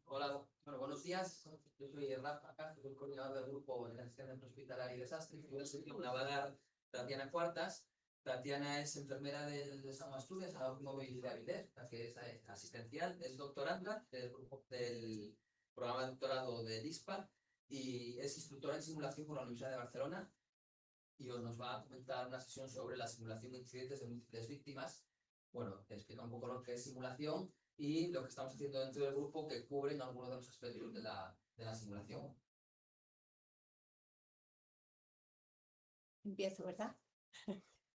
Hola, bueno, buenos días. Yo soy Rafa Castro, soy coordinador del grupo de la asistencia hospitalaria y desastre. Y me va a dar Tatiana Cuartas. Tatiana es enfermera del SAMU Asturias, ahora mismo movilidad Avilés, que es asistencial, es doctoranda del programa de doctorado de ISPA y es instructora en simulación por la Universidad de Barcelona. Y hoy nos va a comentar una sesión sobre la simulación de incidentes de múltiples víctimas. Bueno, explica un poco lo que es simulación y lo que estamos haciendo dentro del grupo que cubren algunos de los aspectos de la simulación. Empiezo, ¿verdad?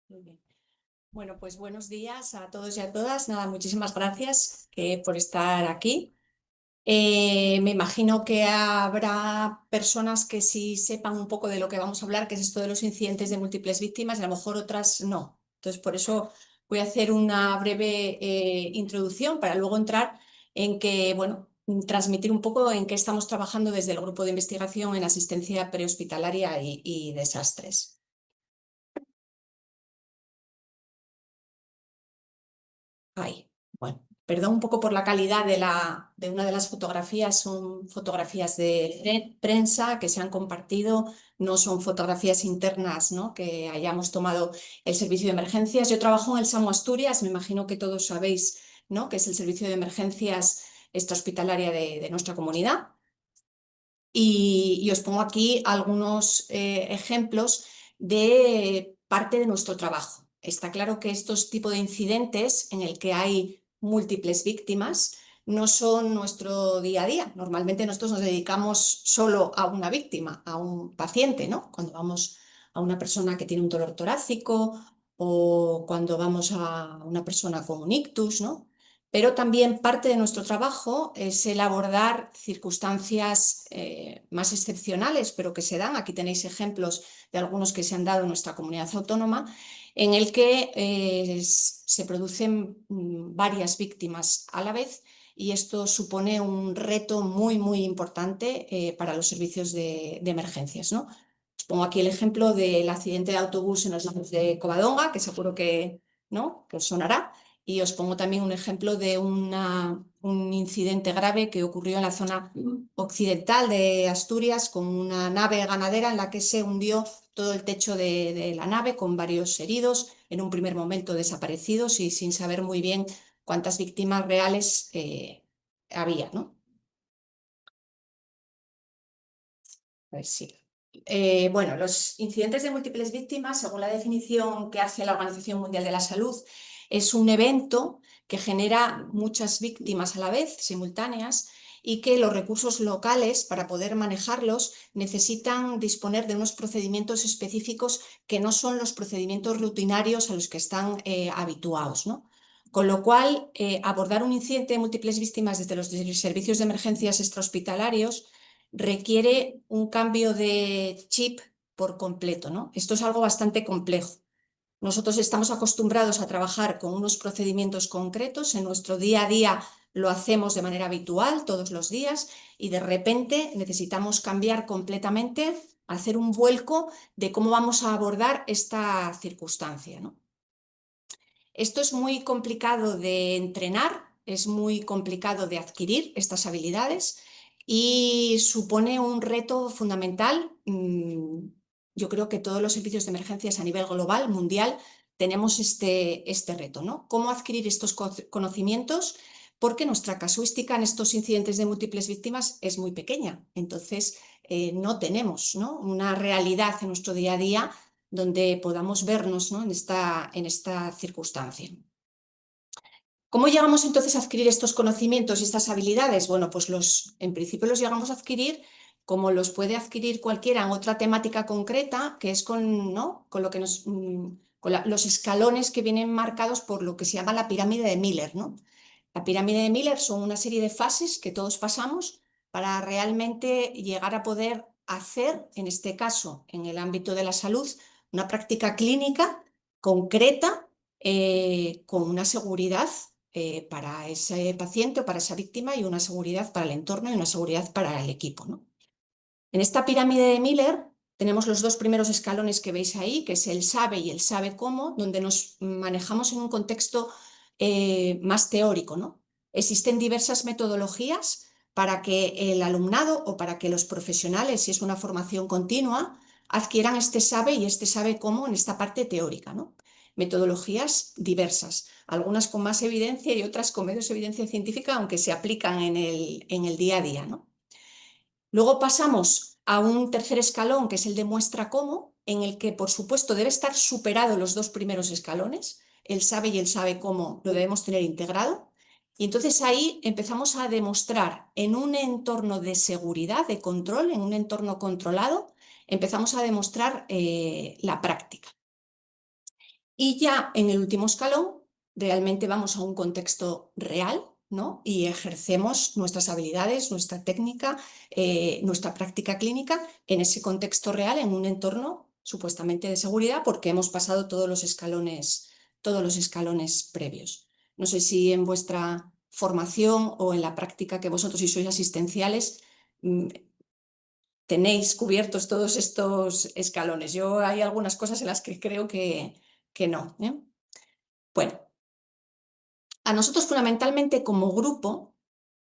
Muy bien. Bueno, pues buenos días a todos y a todas. Nada, muchísimas gracias por estar aquí. Me imagino que habrá personas que sí sepan un poco de lo que vamos a hablar, que es esto de los incidentes de múltiples víctimas, y a lo mejor otras no. Entonces, por eso voy a hacer una breve introducción para luego entrar en que, bueno, transmitir un poco en qué estamos trabajando desde el grupo de investigación en asistencia prehospitalaria y desastres. Ahí. Bueno, perdón un poco por la calidad de una de las fotografías, son fotografías de prensa que se han compartido, no son fotografías internas, ¿no?, que hayamos tomado el servicio de emergencias. Yo trabajo en el SAMU Asturias, me imagino que todos sabéis, ¿no?, que es el servicio de emergencias extrahospitalaria de nuestra comunidad. Y os pongo aquí algunos ejemplos de parte de nuestro trabajo. Está claro que estos tipos de incidentes en el que hay múltiples víctimas no son nuestro día a día. Normalmente nosotros nos dedicamos solo a una víctima, a un paciente, ¿no? Cuando vamos a una persona que tiene un dolor torácico o cuando vamos a una persona con un ictus, ¿no? Pero también parte de nuestro trabajo es el abordar circunstancias más excepcionales, pero que se dan. Aquí tenéis ejemplos de algunos que se han dado en nuestra comunidad autónoma, en el que se producen varias víctimas a la vez, y esto supone un reto muy, muy importante para los servicios de emergencias, ¿no? Os pongo aquí el ejemplo del accidente de autobús en los lados de Covadonga, que seguro que, ¿no?, que os sonará. Y os pongo también un ejemplo de un incidente grave que ocurrió en la zona occidental de Asturias con una nave ganadera en la que se hundió todo el techo de la nave, con varios heridos, en un primer momento desaparecidos y sin saber muy bien cuántas víctimas reales había, ¿no? A ver si... bueno, los incidentes de múltiples víctimas, según la definición que hace la Organización Mundial de la Salud, es un evento que genera muchas víctimas a la vez, simultáneas, y que los recursos locales, para poder manejarlos, necesitan disponer de unos procedimientos específicos que no son los procedimientos rutinarios a los que están habituados, ¿no? Con lo cual, abordar un incidente de múltiples víctimas desde los servicios de emergencias extrahospitalarios requiere un cambio de chip por completo, ¿no? Esto es algo bastante complejo. Nosotros estamos acostumbrados a trabajar con unos procedimientos concretos, en nuestro día a día lo hacemos de manera habitual todos los días, y de repente necesitamos cambiar completamente, hacer un vuelco de cómo vamos a abordar esta circunstancia, ¿no? Esto es muy complicado de entrenar, es muy complicado de adquirir estas habilidades y supone un reto fundamental. Yo creo que todos los servicios de emergencias a nivel global, mundial, tenemos este reto, ¿no? ¿Cómo adquirir estos conocimientos? Porque nuestra casuística en estos incidentes de múltiples víctimas es muy pequeña. Entonces, no tenemos, ¿no?, una realidad en nuestro día a día donde podamos vernos, ¿no?, en esta circunstancia. ¿Cómo llegamos entonces a adquirir estos conocimientos y estas habilidades? Bueno, pues en principio los llegamos a adquirir como los puede adquirir cualquiera en otra temática concreta, que es ¿no?, con lo que los escalones que vienen marcados por lo que se llama la pirámide de Miller, ¿no? La pirámide de Miller son una serie de fases que todos pasamos para realmente llegar a poder hacer, en este caso, en el ámbito de la salud, una práctica clínica concreta con una seguridad para ese paciente o para esa víctima, y una seguridad para el entorno y una seguridad para el equipo, ¿no? En esta pirámide de Miller tenemos los dos primeros escalones que veis ahí, que es el sabe y el sabe cómo, donde nos manejamos en un contexto más teórico, ¿no? Existen diversas metodologías para que el alumnado o para que los profesionales, si es una formación continua, adquieran este sabe y este sabe cómo en esta parte teórica, ¿no? Metodologías diversas, algunas con más evidencia y otras con menos evidencia científica, aunque se aplican en el día a día, ¿no? Luego pasamos a un tercer escalón, que es el de muestra cómo, en el que, por supuesto, debe estar superado los dos primeros escalones, el sabe y el sabe cómo lo debemos tener integrado. Y entonces ahí empezamos a demostrar en un entorno de seguridad, de control, en un entorno controlado, empezamos a demostrar la práctica. Y ya en el último escalón, realmente vamos a un contexto real, ¿no? Y ejercemos nuestras habilidades, nuestra técnica, nuestra práctica clínica en ese contexto real, en un entorno supuestamente de seguridad, porque hemos pasado todos los escalones previos. No sé si en vuestra formación o en la práctica que vosotros, si sois asistenciales, tenéis cubiertos todos estos escalones. Yo hay algunas cosas en las que creo que no, ¿eh? Bueno, a nosotros fundamentalmente como grupo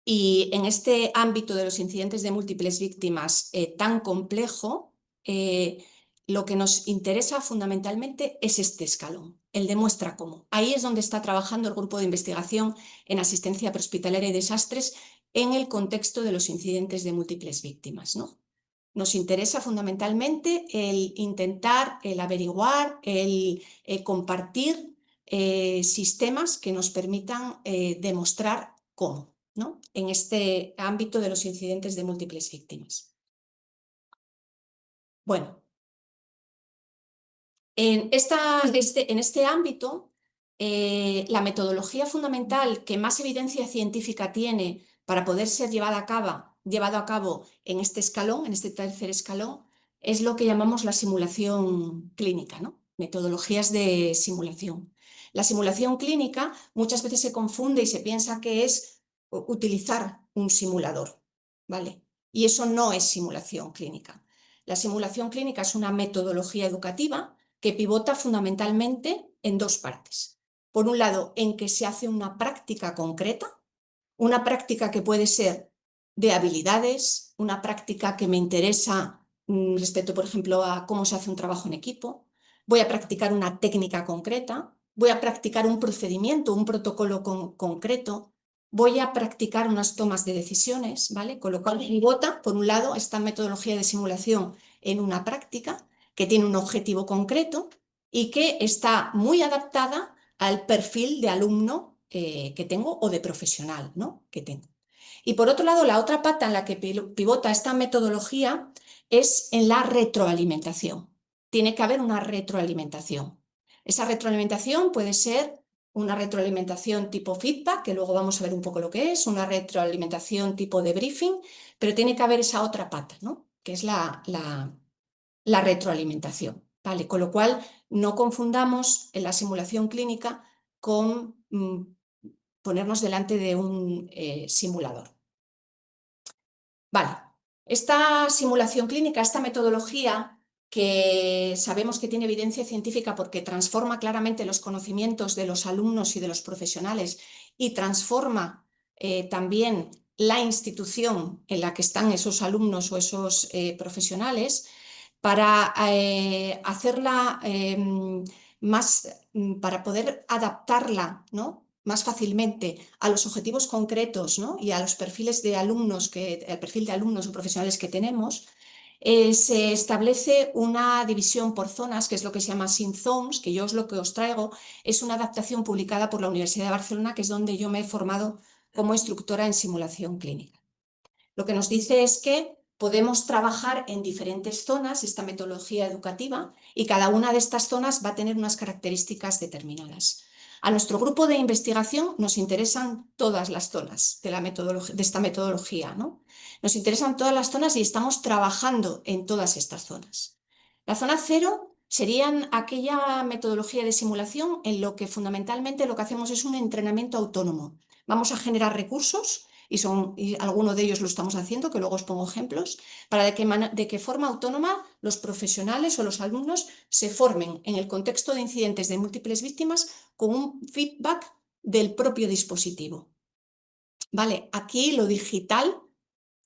y en este ámbito de los incidentes de múltiples víctimas tan complejo, lo que nos interesa fundamentalmente es este escalón, el de muestra cómo. Ahí es donde está trabajando el grupo de investigación en asistencia prehospitalaria y desastres en el contexto de los incidentes de múltiples víctimas, ¿no? Nos interesa fundamentalmente el intentar, el averiguar, el compartir sistemas que nos permitan demostrar cómo, ¿no? En este ámbito de los incidentes de múltiples víctimas. Bueno, en este ámbito, la metodología fundamental que más evidencia científica tiene para poder ser llevado a cabo en este escalón, en este tercer escalón, es lo que llamamos la simulación clínica, ¿no? Metodologías de simulación. La simulación clínica muchas veces se confunde y se piensa que es utilizar un simulador, ¿vale? Y eso no es simulación clínica. La simulación clínica es una metodología educativa que pivota fundamentalmente en dos partes. Por un lado, en que se hace una práctica concreta, una práctica que puede ser de habilidades, una práctica que me interesa respecto, por ejemplo, a cómo se hace un trabajo en equipo. Voy a practicar una técnica concreta, voy a practicar un procedimiento, un protocolo concreto, voy a practicar unas tomas de decisiones, ¿vale? Con lo cual pivota, por un lado, esta metodología de simulación en una práctica que tiene un objetivo concreto y que está muy adaptada al perfil de alumno que tengo o de profesional, ¿no? que tengo. Y por otro lado, la otra pata en la que pivota esta metodología es en la retroalimentación. Tiene que haber una retroalimentación. Esa retroalimentación puede ser una retroalimentación tipo feedback, que luego vamos a ver un poco lo que es, una retroalimentación tipo debriefing, pero tiene que haber esa otra pata, ¿no? que es la retroalimentación. ¿Vale? Con lo cual, no confundamos en la simulación clínica con ponernos delante de un simulador. Vale, esta simulación clínica, esta metodología que sabemos que tiene evidencia científica porque transforma claramente los conocimientos de los alumnos y de los profesionales y transforma también la institución en la que están esos alumnos o esos profesionales, para hacerla para poder adaptarla, ¿no? más fácilmente a los objetivos concretos, ¿no? y a los perfiles de alumnos, el perfil de alumnos o profesionales que tenemos, se establece una división por zonas, que es lo que se llama Sim Zones, que yo lo que os traigo es una adaptación publicada por la Universidad de Barcelona, que es donde yo me he formado como instructora en simulación clínica. Lo que nos dice es que podemos trabajar en diferentes zonas, esta metodología educativa, y cada una de estas zonas va a tener unas características determinadas. A nuestro grupo de investigación nos interesan todas las zonas de esta metodología, ¿no? Nos interesan todas las zonas y estamos trabajando en todas estas zonas. La zona 0 serían aquella metodología de simulación en lo que fundamentalmente lo que hacemos es un entrenamiento autónomo. Vamos a generar recursos y algunos de ellos lo estamos haciendo, que luego os pongo ejemplos, para de qué forma autónoma los profesionales o los alumnos se formen en el contexto de incidentes de múltiples víctimas con un feedback del propio dispositivo. Vale, aquí lo digital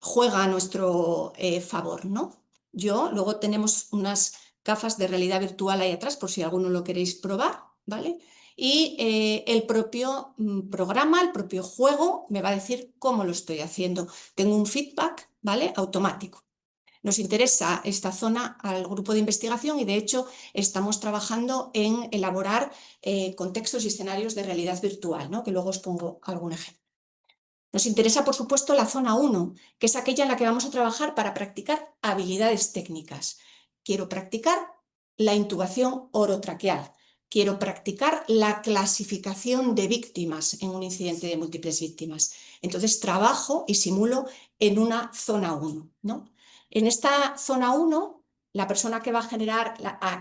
juega a nuestro favor, ¿no? Luego tenemos unas gafas de realidad virtual ahí atrás, por si alguno lo queréis probar, ¿vale? Y el propio programa, el propio juego, me va a decir cómo lo estoy haciendo. Tengo un feedback, ¿vale? Automático. Nos interesa esta zona al grupo de investigación y, de hecho, estamos trabajando en elaborar contextos y escenarios de realidad virtual, ¿no? Que luego os pongo algún ejemplo. Nos interesa, por supuesto, la zona 1, que es aquella en la que vamos a trabajar para practicar habilidades técnicas. Quiero practicar la intubación orotraqueal. Quiero practicar la clasificación de víctimas en un incidente de múltiples víctimas. Entonces trabajo y simulo en una zona 1, ¿no? En esta zona 1, la persona que va a generar,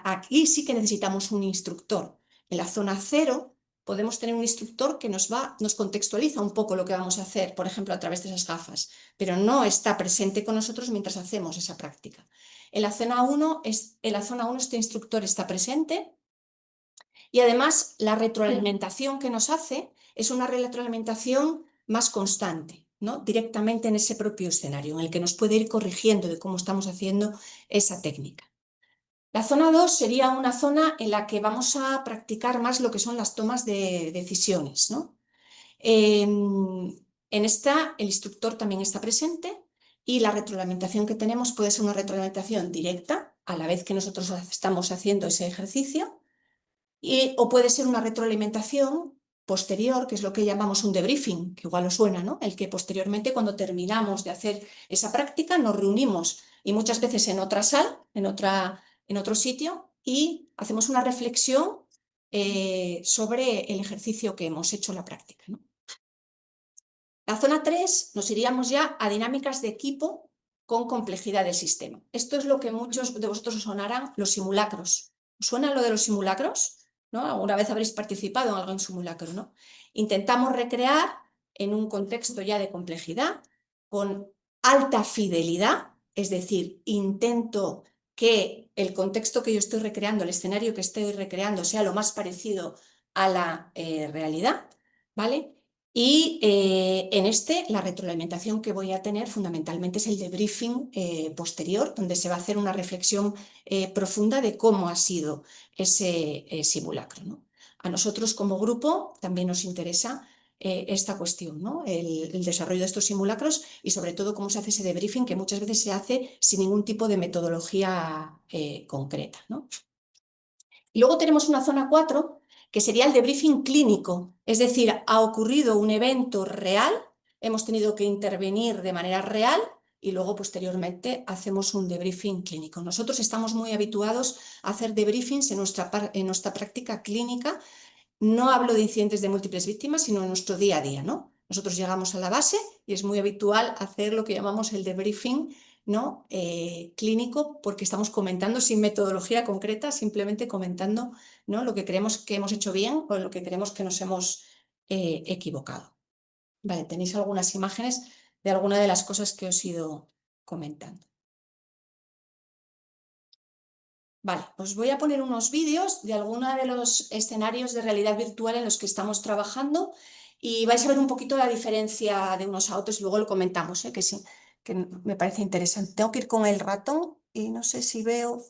aquí sí que necesitamos un instructor. En la zona 0 podemos tener un instructor que nos contextualiza un poco lo que vamos a hacer, por ejemplo, a través de esas gafas, pero no está presente con nosotros mientras hacemos esa práctica. En la zona 1 este instructor está presente y, además, la retroalimentación que nos hace es una retroalimentación más constante, ¿no? Directamente en ese propio escenario, en el que nos puede ir corrigiendo de cómo estamos haciendo esa técnica. La zona 2 sería una zona en la que vamos a practicar más lo que son las tomas de decisiones, ¿no? En esta, el instructor también está presente y la retroalimentación que tenemos puede ser una retroalimentación directa, a la vez que nosotros estamos haciendo ese ejercicio, o puede ser una retroalimentación posterior, que es lo que llamamos un debriefing, que igual os suena, ¿no? El que posteriormente, cuando terminamos de hacer esa práctica, nos reunimos, y muchas veces en otra sala, en otro sitio, y hacemos una reflexión sobre el ejercicio que hemos hecho en la práctica, ¿no? La zona 3 nos iríamos ya a dinámicas de equipo con complejidad del sistema. Esto es lo que muchos de vosotros os sonarán los simulacros. ¿Os suena lo de los simulacros? ¿No? Alguna vez habréis participado en algún simulacro, ¿no? Intentamos recrear en un contexto ya de complejidad, con alta fidelidad, es decir, intento que el contexto que yo estoy recreando, el escenario que estoy recreando, sea lo más parecido a la realidad, ¿vale? Y en la retroalimentación que voy a tener fundamentalmente es el debriefing posterior, donde se va a hacer una reflexión profunda de cómo ha sido ese simulacro, ¿no? A nosotros como grupo también nos interesa esta cuestión, ¿no? El desarrollo de estos simulacros y, sobre todo, cómo se hace ese debriefing, que muchas veces se hace sin ningún tipo de metodología concreta, ¿no? Y luego tenemos una zona 4, que sería el debriefing clínico, es decir, ha ocurrido un evento real, hemos tenido que intervenir de manera real y luego posteriormente hacemos un debriefing clínico. Nosotros estamos muy habituados a hacer debriefings en nuestra práctica clínica. No hablo de incidentes de múltiples víctimas, sino en nuestro día a día, ¿no? Nosotros llegamos a la base y es muy habitual hacer lo que llamamos el debriefing, ¿no? Clínico, porque estamos comentando sin metodología concreta, simplemente comentando, ¿no? Lo que creemos que hemos hecho bien o lo que creemos que nos hemos equivocado. Vale, tenéis algunas imágenes de alguna de las cosas que os he ido comentando. Vale, os voy a poner unos vídeos de algunos de los escenarios de realidad virtual en los que estamos trabajando y vais a ver un poquito la diferencia de unos a otros y luego lo comentamos, que sí, que me parece interesante. Tengo que ir con el ratón y no sé si veo...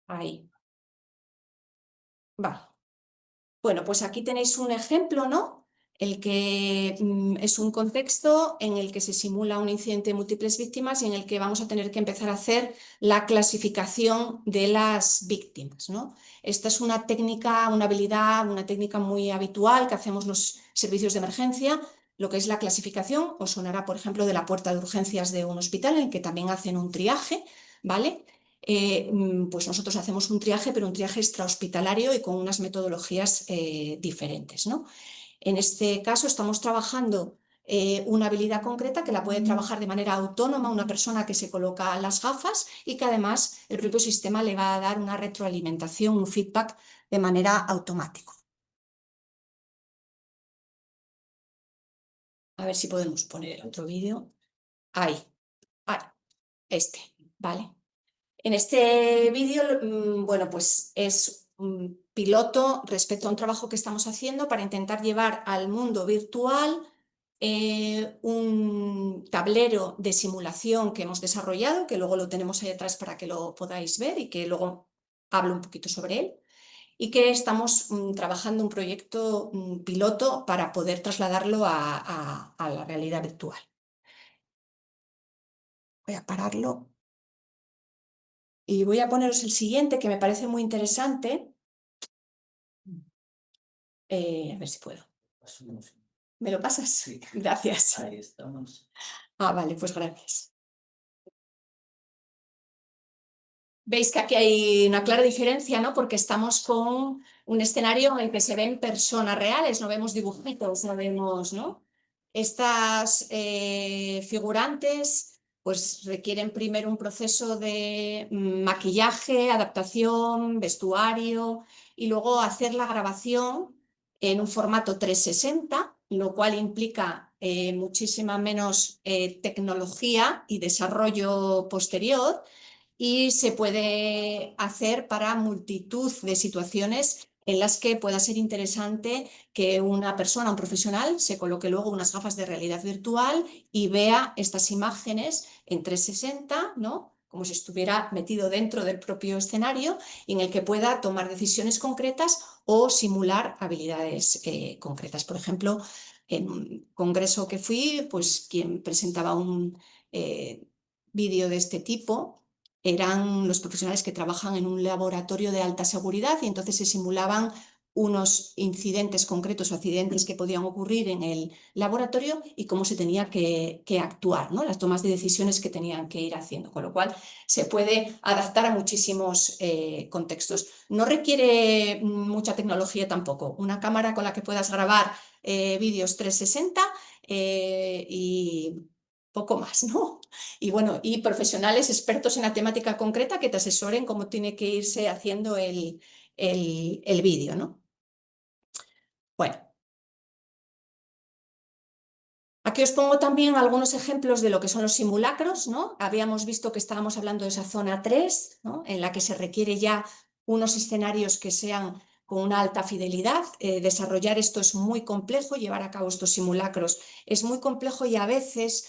Ahí. Vale. Bueno, pues aquí tenéis un ejemplo, ¿no? El que es un contexto en el que se simula un incidente de múltiples víctimas y en el que vamos a tener que empezar a hacer la clasificación de las víctimas, ¿no? Esta es una técnica, una habilidad, una técnica muy habitual que hacemos los servicios de emergencia. Lo que es la clasificación os sonará, por ejemplo, de la puerta de urgencias de un hospital, en el que también hacen un triaje, ¿vale? Pues nosotros hacemos un triaje, pero un triaje extrahospitalario y con unas metodologías diferentes, ¿no? En este caso estamos trabajando una habilidad concreta que la puede trabajar de manera autónoma una persona que se coloca las gafas y que, además, el propio sistema le va a dar una retroalimentación, un feedback de manera automática. A ver si podemos poner otro vídeo. Ahí, este, ¿vale? En este vídeo, bueno, pues es piloto respecto a un trabajo que estamos haciendo para intentar llevar al mundo virtual un tablero de simulación que hemos desarrollado, que luego lo tenemos ahí atrás para que lo podáis ver y que luego hablo un poquito sobre él, y que estamos trabajando un proyecto piloto para poder trasladarlo a la realidad virtual. Voy a pararlo y voy a poneros el siguiente, que me parece muy interesante. A ver si puedo. ¿Me lo pasas? Sí. Gracias. Ahí estamos. Vale, pues gracias. Veis que aquí hay una clara diferencia, ¿no? Porque estamos con un escenario en el que se ven personas reales, no vemos dibujitos, no vemos, ¿no? Estas figurantes pues requieren primero un proceso de maquillaje, adaptación, vestuario y luego hacer la grabación en un formato 360, lo cual implica muchísima menos tecnología y desarrollo posterior, y se puede hacer para multitud de situaciones en las que pueda ser interesante que una persona, un profesional, se coloque luego unas gafas de realidad virtual y vea estas imágenes en 360, ¿no? Como si estuviera metido dentro del propio escenario, y en el que pueda tomar decisiones concretas o simular habilidades concretas. Por ejemplo, en un congreso que fui, pues quien presentaba un vídeo de este tipo eran los profesionales que trabajan en un laboratorio de alta seguridad, y entonces se simulaban unos incidentes concretos o accidentes que podían ocurrir en el laboratorio y cómo se tenía que actuar, ¿no? Las tomas de decisiones que tenían que ir haciendo, con lo cual se puede adaptar a muchísimos contextos. No requiere mucha tecnología tampoco, una cámara con la que puedas grabar vídeos 360 y poco más, ¿no? Y bueno, y profesionales expertos en la temática concreta que te asesoren cómo tiene que irse haciendo el vídeo, ¿no? Bueno, aquí os pongo también algunos ejemplos de lo que son los simulacros, ¿no? Habíamos visto que estábamos hablando de esa zona 3, ¿no? En la que se requiere ya unos escenarios que sean con una alta fidelidad. Desarrollar esto es muy complejo, llevar a cabo estos simulacros es muy complejo, y a veces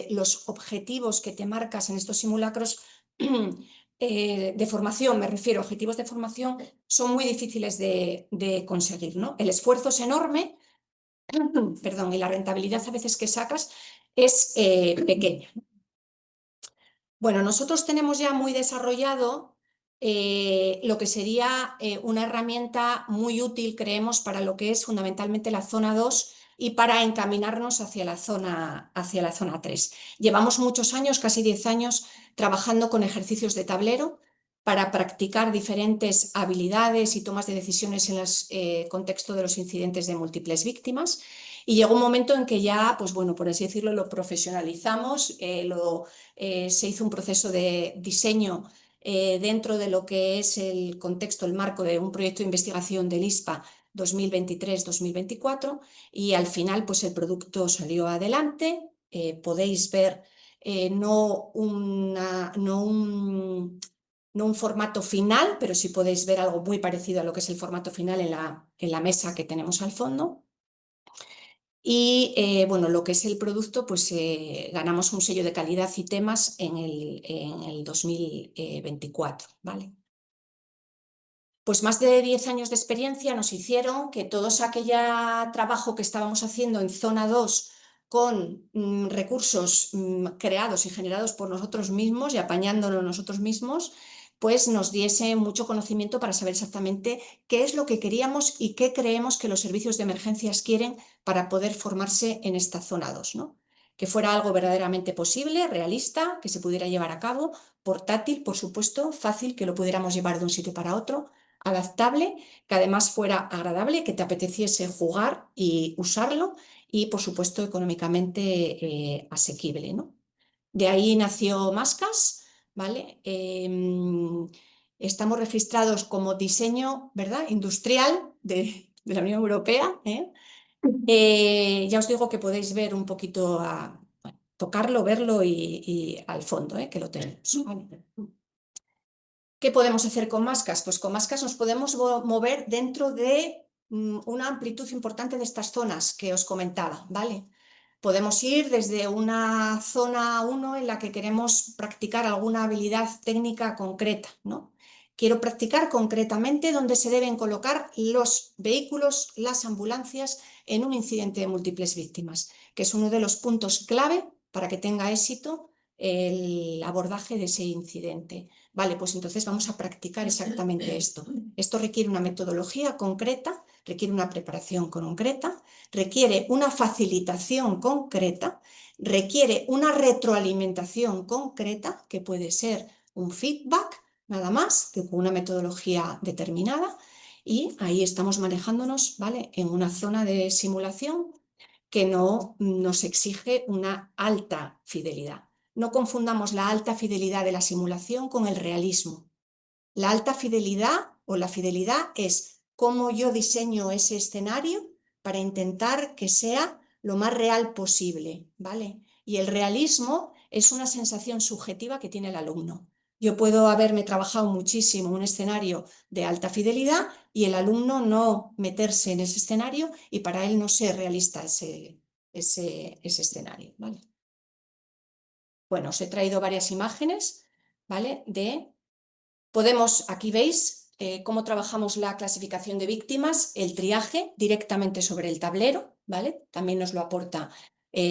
los objetivos que te marcas en estos simulacros de formación, me refiero, objetivos de formación, son muy difíciles de conseguir, ¿no? El esfuerzo es enorme, perdón, y la rentabilidad a veces que sacas es pequeña. Bueno, nosotros tenemos ya muy desarrollado lo que sería una herramienta muy útil, creemos, para lo que es fundamentalmente la zona 2 y para encaminarnos hacia la zona 3. Llevamos muchos años, casi 10 años, trabajando con ejercicios de tablero para practicar diferentes habilidades y tomas de decisiones en el contexto de los incidentes de múltiples víctimas. Y llegó un momento en que ya, pues bueno, por así decirlo, lo profesionalizamos, se hizo un proceso de diseño dentro de lo que es el contexto, el marco de un proyecto de investigación del ISPA 2023-2024, y al final pues el producto salió adelante. Podéis ver no un formato final, pero sí podéis ver algo muy parecido a lo que es el formato final en la mesa que tenemos al fondo. Y bueno, lo que es el producto, pues ganamos un sello de calidad y temas en el 2024, ¿vale? Pues más de 10 años de experiencia nos hicieron que todo aquel trabajo que estábamos haciendo en zona 2 con recursos creados y generados por nosotros mismos y apañándonos nosotros mismos, pues nos diese mucho conocimiento para saber exactamente qué es lo que queríamos y qué creemos que los servicios de emergencias quieren para poder formarse en esta zona 2, ¿no? Que fuera algo verdaderamente posible, realista, que se pudiera llevar a cabo, portátil, por supuesto, fácil, que lo pudiéramos llevar de un sitio para otro, adaptable, que además fuera agradable, que te apeteciese jugar y usarlo, y por supuesto económicamente asequible, ¿no? De ahí nació Mascas, ¿vale? Estamos registrados como diseño, ¿verdad?, industrial de la Unión Europea. Ya os digo que podéis ver un poquito, bueno, tocarlo, verlo y al fondo, que lo tenemos, ¿vale? ¿Qué podemos hacer con Mascas? Pues con Mascas nos podemos mover dentro de una amplitud importante de estas zonas que os comentaba, ¿vale? Podemos ir desde una zona 1 en la que queremos practicar alguna habilidad técnica concreta, ¿no? Quiero practicar concretamente dónde se deben colocar los vehículos, las ambulancias en un incidente de múltiples víctimas, que es uno de los puntos clave para que tenga éxito el abordaje de ese incidente. Vale, pues entonces vamos a practicar exactamente esto. Esto requiere una metodología concreta, requiere una preparación concreta, requiere una facilitación concreta, requiere una retroalimentación concreta, que puede ser un feedback, nada más, que con una metodología determinada, y ahí estamos manejándonos, ¿vale?, en una zona de simulación que no nos exige una alta fidelidad. No confundamos la alta fidelidad de la simulación con el realismo. La alta fidelidad o la fidelidad es cómo yo diseño ese escenario para intentar que sea lo más real posible, ¿vale? Y el realismo es una sensación subjetiva que tiene el alumno. Yo puedo haberme trabajado muchísimo un escenario de alta fidelidad y el alumno no meterse en ese escenario y para él no ser realista ese escenario, ¿vale? Bueno, os he traído varias imágenes, ¿vale? Aquí veis cómo trabajamos la clasificación de víctimas, el triaje directamente sobre el tablero, ¿vale? También nos lo aporta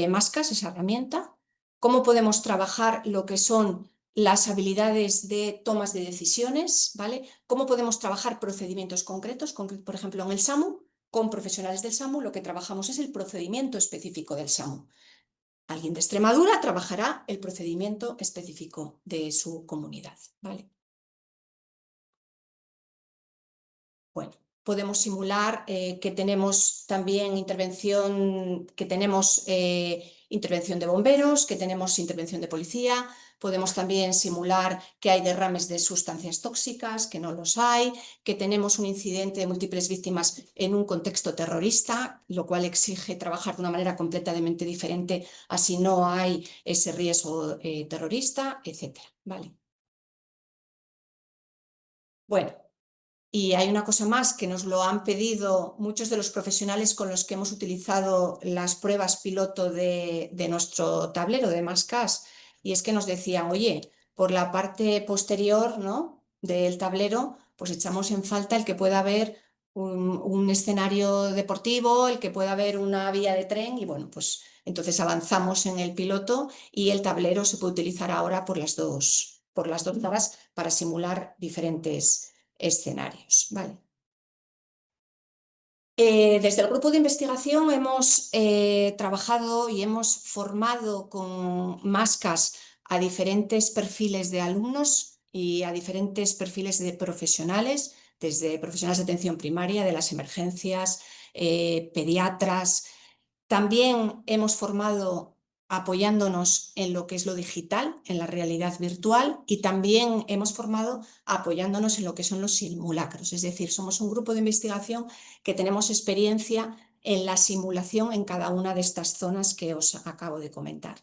Mascas, esa herramienta. Cómo podemos trabajar lo que son las habilidades de tomas de decisiones, ¿vale? Cómo podemos trabajar procedimientos concretos, por ejemplo, en el SAMU, con profesionales del SAMU, lo que trabajamos es el procedimiento específico del SAMU. Alguien de Extremadura trabajará el procedimiento específico de su comunidad, ¿vale? Bueno, podemos simular que tenemos también intervención de bomberos, que tenemos intervención de policía. Podemos también simular que hay derrames de sustancias tóxicas, que no los hay, que tenemos un incidente de múltiples víctimas en un contexto terrorista, lo cual exige trabajar de una manera completamente diferente, así no hay ese riesgo terrorista, etcétera, ¿vale? Bueno. Y hay una cosa más que nos lo han pedido muchos de los profesionales con los que hemos utilizado las pruebas piloto de nuestro tablero de Mascas, y es que nos decían, oye, por la parte posterior, ¿no?, del tablero, pues echamos en falta el que pueda haber un escenario deportivo, el que pueda haber una vía de tren, y bueno, pues entonces avanzamos en el piloto y el tablero se puede utilizar ahora por las dos caras para simular diferentes escenarios, ¿vale? Desde el grupo de investigación hemos trabajado y hemos formado con Mascas a diferentes perfiles de alumnos y a diferentes perfiles de profesionales, desde profesionales de atención primaria, de las emergencias, pediatras. También hemos formado apoyándonos en lo que es lo digital, en la realidad virtual, y también hemos formado apoyándonos en lo que son los simulacros. Es decir, somos un grupo de investigación que tenemos experiencia en la simulación en cada una de estas zonas que os acabo de comentar.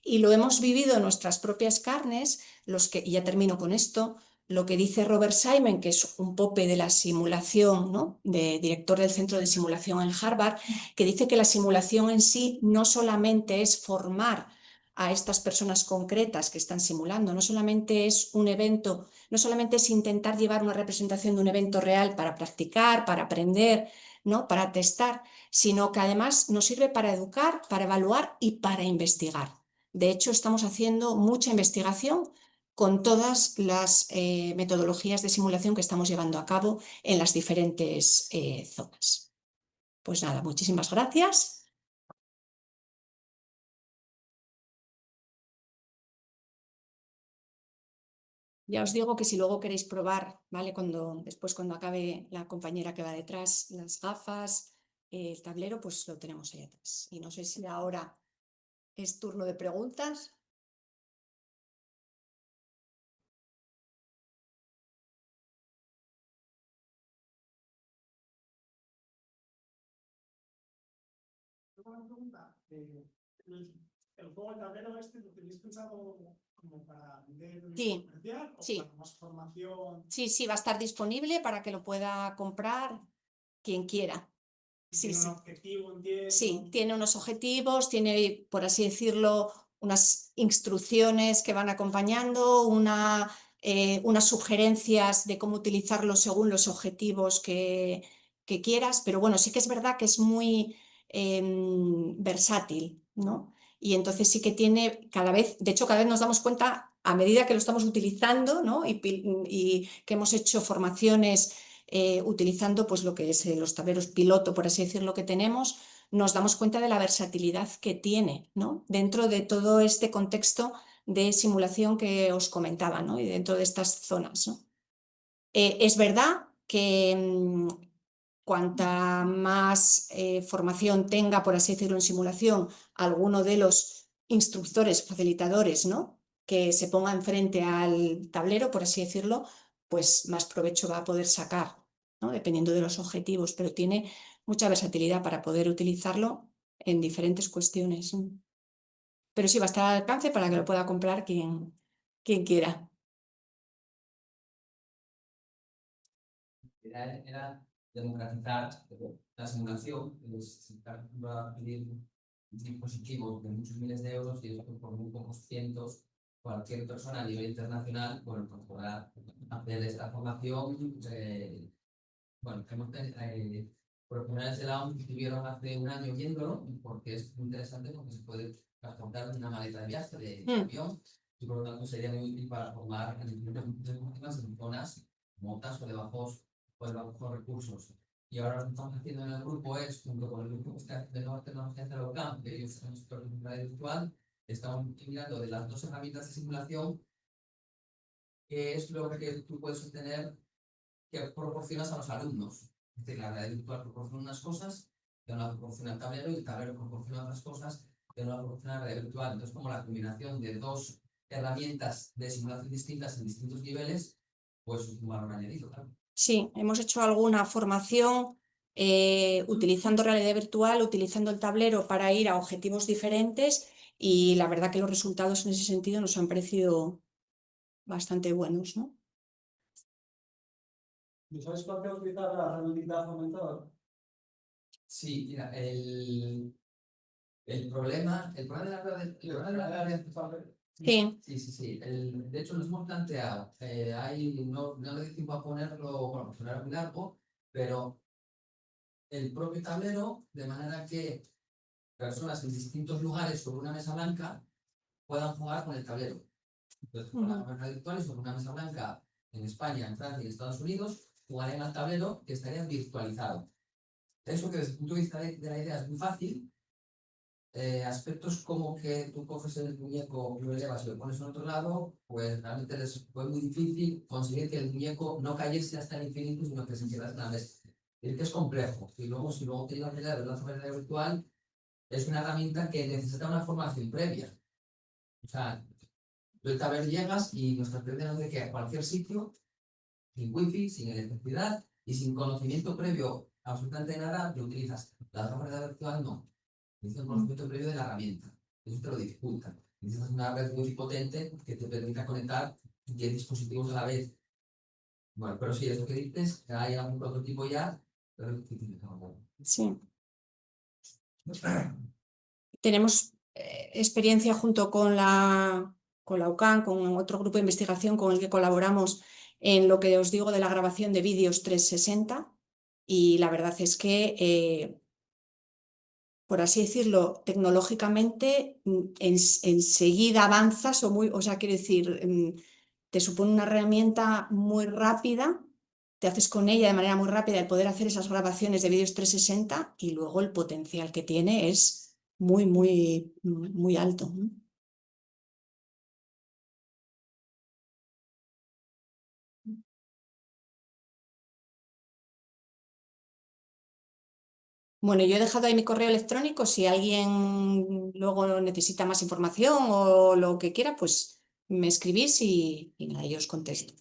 Y lo hemos vivido en nuestras propias carnes, y ya termino con esto, lo que dice Robert Simon, que es un pope de la simulación, ¿no?, director del Centro de Simulación en Harvard, que dice que la simulación en sí no solamente es formar a estas personas concretas que están simulando, no solamente es un evento, no solamente es intentar llevar una representación de un evento real para practicar, para aprender, ¿no?, para testar, sino que además nos sirve para educar, para evaluar y para investigar. De hecho, estamos haciendo mucha investigación con todas las metodologías de simulación que estamos llevando a cabo en las diferentes zonas. Pues nada, muchísimas gracias. Ya os digo que si luego queréis probar, ¿vale?, después cuando acabe la compañera que va detrás, las gafas, el tablero, pues lo tenemos ahí atrás. Y no sé si ahora es turno de preguntas. el juego de tablero este lo tenéis pensado como para vender Sí, comercial o sí. para más formación. Sí, va a estar disponible para que lo pueda comprar quien quiera. Sí, Tiene sí. un objetivo, entiendo. Sí, tiene unos objetivos, tiene, por así decirlo, unas instrucciones que van acompañando, unas sugerencias de cómo utilizarlo según los objetivos que quieras, pero bueno, sí que es verdad que es muy versátil, ¿no? Y entonces sí que tiene cada vez, de hecho cada vez nos damos cuenta a medida que lo estamos utilizando, ¿no? Y que hemos hecho formaciones utilizando pues lo que es los tableros piloto, por así decirlo, que tenemos, nos damos cuenta de la versatilidad que tiene, ¿no? Dentro de todo este contexto de simulación que os comentaba, ¿no? Y dentro de estas zonas, ¿no? Es verdad que cuanta más formación tenga, por así decirlo, en simulación, alguno de los instructores, facilitadores, ¿no? Que se ponga enfrente al tablero, por así decirlo, pues más provecho va a poder sacar, ¿no? Dependiendo de los objetivos, pero tiene mucha versatilidad para poder utilizarlo en diferentes cuestiones. Pero sí va a estar al alcance para que lo pueda comprar quien quiera. Era democratizar la simulación, va a pedir dispositivos de muchos miles de euros y después por muy pocos cientos, cualquier persona a nivel internacional, bueno, pues podrá hacer esta formación. Bueno, por primera vez de la OMS estuvieron hace un año viéndolo, porque es muy interesante porque se puede transportar en una maleta de viaje de avión, y por lo tanto sería muy útil para formar en diferentes en zonas remotas o de bajos recursos. Y ahora lo que estamos haciendo en el grupo es, junto con el grupo de nuevas tecnologías de la OCAM, que ellos están expertos en realidad virtual, estamos mirando de las dos herramientas de simulación, qué es lo que tú puedes obtener que proporcionas a los alumnos. Es decir, la realidad virtual proporciona unas cosas, que no la proporciona el tablero, y el tablero proporciona otras cosas, que no la proporciona la realidad virtual. Entonces, como la combinación de dos herramientas de simulación distintas en distintos niveles, pues es un valor añadido, claro. Sí, hemos hecho alguna formación utilizando realidad virtual, utilizando el tablero para ir a objetivos diferentes y la verdad que los resultados en ese sentido nos han parecido bastante buenos, ¿no? ¿Y sabes por qué utilizar la realidad aumentada? Sí, mira, el problema de la realidad virtual. Sí. Sí. De hecho, nos hemos planteado, no le doy tiempo a ponerlo, bueno, pues será muy largo, pero el propio tablero, de manera que personas en distintos lugares sobre una mesa blanca puedan jugar con el tablero. Entonces, con la cámara virtual y sobre una mesa blanca en España, en Francia y en Estados Unidos, jugarían al tablero que estaría virtualizado. Eso que desde el punto de vista de la idea es muy fácil. Aspectos como que tú coges el muñeco, lo llevas y lo pones en otro lado, pues realmente fue muy difícil conseguir que el muñeco no cayese hasta el infinito, sino que se quedase en la mesa. Es que es complejo. Y luego, si luego tienes la idea de la realidad virtual, es una herramienta que necesita una formación previa. O sea, tú el tablero llegas y nuestra experiencia nos dice que a cualquier sitio, sin wifi, sin electricidad y sin conocimiento previo absolutamente nada, lo utilizas. La realidad virtual no. Necesitas un conocimiento previo de la herramienta. Eso te lo dificulta. Necesitas una red muy potente que te permita conectar 10 dispositivos a la vez. Bueno, pero sí, eso que dices, hay algún prototipo ya, pero es difícil. Sí. Tenemos experiencia junto con la UCAM, con otro grupo de investigación con el que colaboramos en lo que os digo de la grabación de vídeos 360 y la verdad es que, por así decirlo, tecnológicamente enseguida avanzas o sea, quiero decir, te supone una herramienta muy rápida, te haces con ella de manera muy rápida el poder hacer esas grabaciones de vídeos 360 y luego el potencial que tiene es muy alto. Bueno, yo he dejado ahí mi correo electrónico, si alguien luego necesita más información o lo que quiera, pues me escribís y nada, yo os contesto.